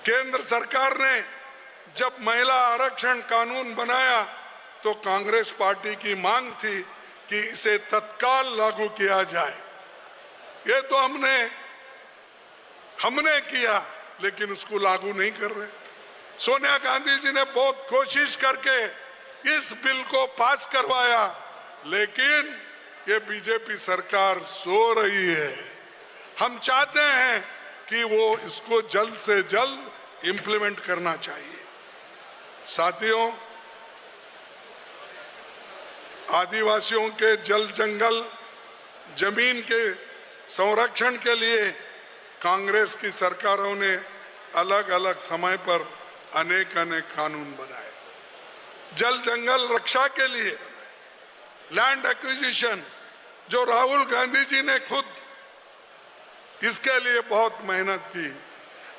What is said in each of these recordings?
केंद्र सरकार ने जब महिला आरक्षण कानून बनाया तो कांग्रेस पार्टी की मांग थी कि इसे तत्काल लागू किया जाए। ये तो हमने किया, लेकिन उसको लागू नहीं कर रहे। सोनिया गांधी जी ने बहुत कोशिश करके इस बिल को पास करवाया, लेकिन ये बीजेपी सरकार सो रही है। हम चाहते हैं कि वो इसको जल्द से जल्द इंप्लीमेंट करना चाहिए। साथियों, आदिवासियों के जल जंगल जमीन के संरक्षण के लिए कांग्रेस की सरकारों ने अलग अलग समय पर अनेक कानून बनाए। जल जंगल रक्षा के लिए लैंड एक्विजिशन, जो राहुल गांधी जी ने खुद इसके लिए बहुत मेहनत की।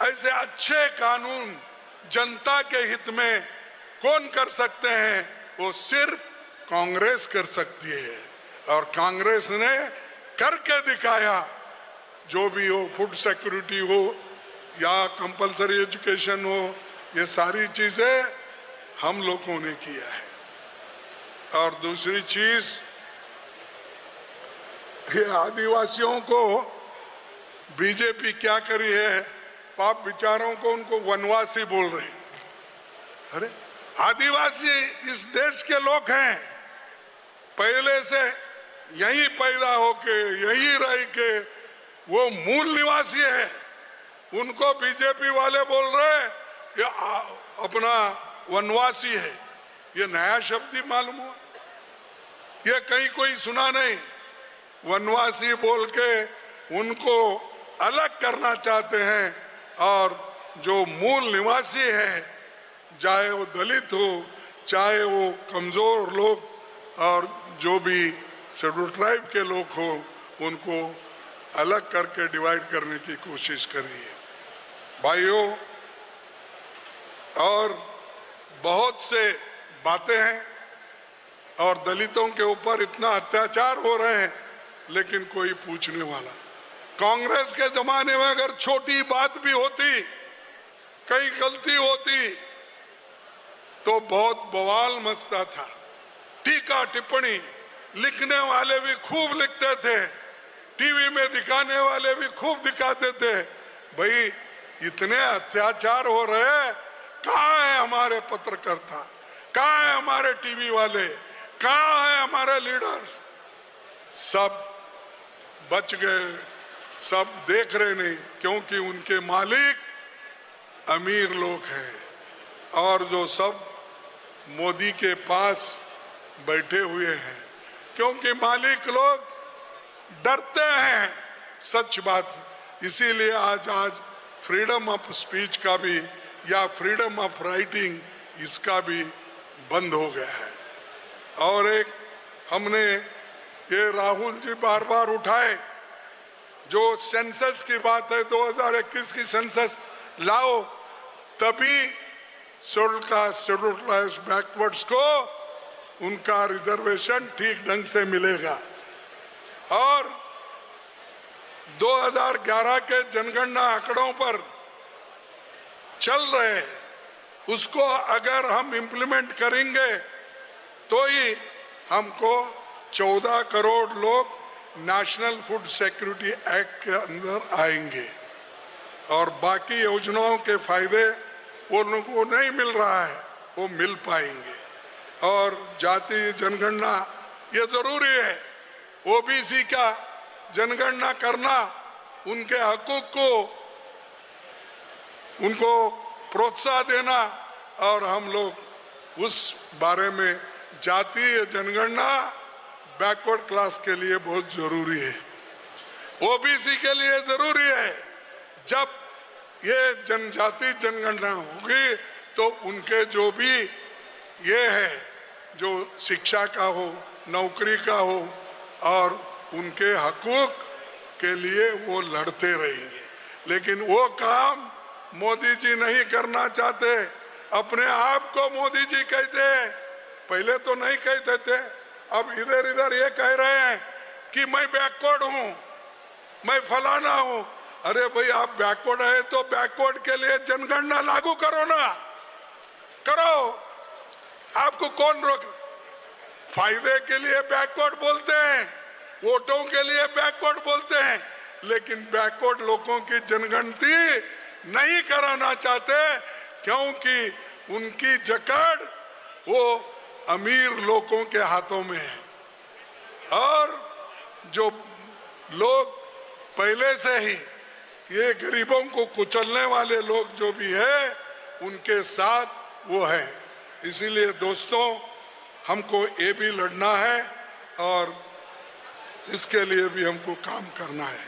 ऐसे अच्छे कानून जनता के हित में कौन कर सकते हैं? वो सिर्फ कांग्रेस कर सकती है, और कांग्रेस ने करके दिखाया। जो भी हो, फूड सिक्योरिटी हो या कंपलसरी एजुकेशन हो, ये सारी चीजें हम लोगों ने किया है। और दूसरी चीज, ये आदिवासियों को बीजेपी क्या करी है, पाप विचारों को उनको वनवासी बोल रहे हैं। अरे आदिवासी इस देश के लोग हैं, पहले से यहीं पैदा होके यहीं रह के वो मूल निवासी है। उनको बीजेपी वाले बोल रहे ये अपना वनवासी है। ये नया शब्द ही मालूम हुआ, ये कहीं कोई सुना नहीं। वनवासी बोल के उनको अलग करना चाहते हैं, और जो मूल निवासी है, चाहे वो दलित हो, चाहे वो कमजोर लोग और जो भी शेड्यूल ट्राइब के लोग हो, उनको अलग करके डिवाइड करने की कोशिश करी है। भाइयों, और बहुत से बातें हैं, और दलितों के ऊपर इतना अत्याचार हो रहे हैं, लेकिन कोई पूछने वाला। कांग्रेस के जमाने में अगर छोटी बात भी होती, कहीं गलती होती, तो बहुत बवाल मचता था। टीका टिप्पणी लिखने वाले भी खूब लिखते थे, टीवी में दिखाने वाले भी खूब दिखाते थे। भाई, इतने अत्याचार हो रहे, कहाँ है हमारे पत्रकर्ता, कहाँ है हमारे टीवी वाले, कहाँ है हमारे लीडर्स? सब बच गए, सब देख रहे नहीं, क्योंकि उनके मालिक अमीर लोग हैं, और जो सब मोदी के पास बैठे हुए हैं, क्योंकि मालिक लोग डरते हैं सच बात। इसीलिए आज फ्रीडम ऑफ स्पीच का भी या फ्रीडम ऑफ राइटिंग, इसका भी बंद हो गया है। और एक हमने ये राहुल जी बार बार उठाए, जो सेंसस की बात है, 2021 की सेंसस लाओ, तभी शेड्यूल क्लास बैकवर्ड्स को उनका रिजर्वेशन ठीक ढंग से मिलेगा। और 2011 के जनगणना आंकड़ों पर चल रहे, उसको अगर हम इंप्लीमेंट करेंगे तो ही हमको 14 करोड़ लोग नेशनल फूड सिक्योरिटी एक्ट के अंदर आएंगे, और बाकी योजनाओं के फायदे वो लोगों को नहीं मिल रहा है, वो मिल पाएंगे। और जातीय जनगणना ये जरूरी है, ओबीसी का जनगणना करना, उनके हकूक को उनको प्रोत्साहन देना, और हम लोग उस बारे में जातीय जनगणना बैकवर्ड क्लास के लिए बहुत जरूरी है, ओबीसी के लिए जरूरी है। जब ये जनजाति जनगणना होगी तो उनके जो भी ये है, जो शिक्षा का हो, नौकरी का हो, और उनके हकूक के लिए वो लड़ते रहेंगे। लेकिन वो काम मोदी जी नहीं करना चाहते। अपने आप को मोदी जी कहते हैं, पहले तो नहीं कहते थे, अब इधर इधर ये कह रहे हैं कि मैं बैकवर्ड हूं, मैं फलाना हूं। अरे भाई आप बैकवर्ड है तो बैकवर्ड के लिए जनगणना लागू करो ना, करो, आपको कौन रोक। फायदे के लिए बैकवर्ड बोलते हैं, वोटों के लिए बैकवर्ड बोलते हैं, लेकिन बैकवर्ड लोगों की जनगणती नहीं कराना चाहते क्योंकि उनकी जकड़ वो अमीर लोगों के हाथों में है। और जो लोग पहले से ही ये गरीबों को कुचलने वाले लोग जो भी है उनके साथ वो है। इसीलिए दोस्तों हमको ये भी लड़ना है और इसके लिए भी हमको काम करना है।